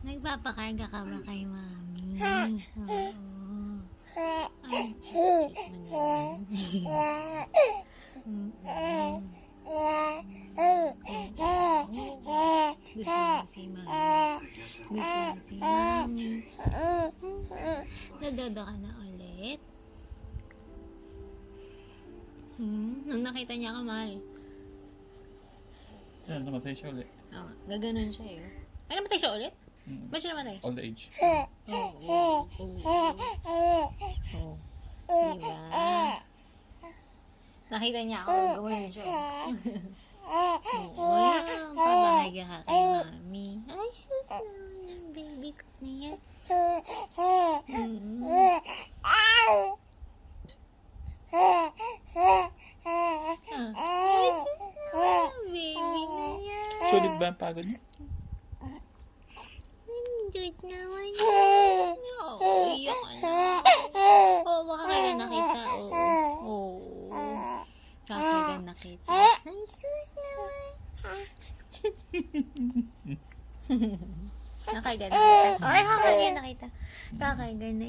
Nagpapakarga ka ba kay mami? Oo. Ay, cute mo naman. Gusto mo si mami. Gusto mo si mami. Nadodo ka na ulit? Nung nakita niya ka, mahal. Yan, namatay siya ulit. Oo nga, gaganon siya eh. Ay, namatay siya ulit? Ba't siya namatay? Old age. Oo. Diba? Nakita niya ako, gawin siya. Oo, pabahaga ka kay mami. Ay, sus naman ang baby ko na yan. Ay, sus naman ang baby na yan. Sulit ba ang pagod niya? Cute naman yan. Oo, iyak ka na. Oo, baka kailan nakita. Oo. Kakailan nakita. Ay, sus naman. Nakailan nakita. Ay, kakailan nakita. Kakailan na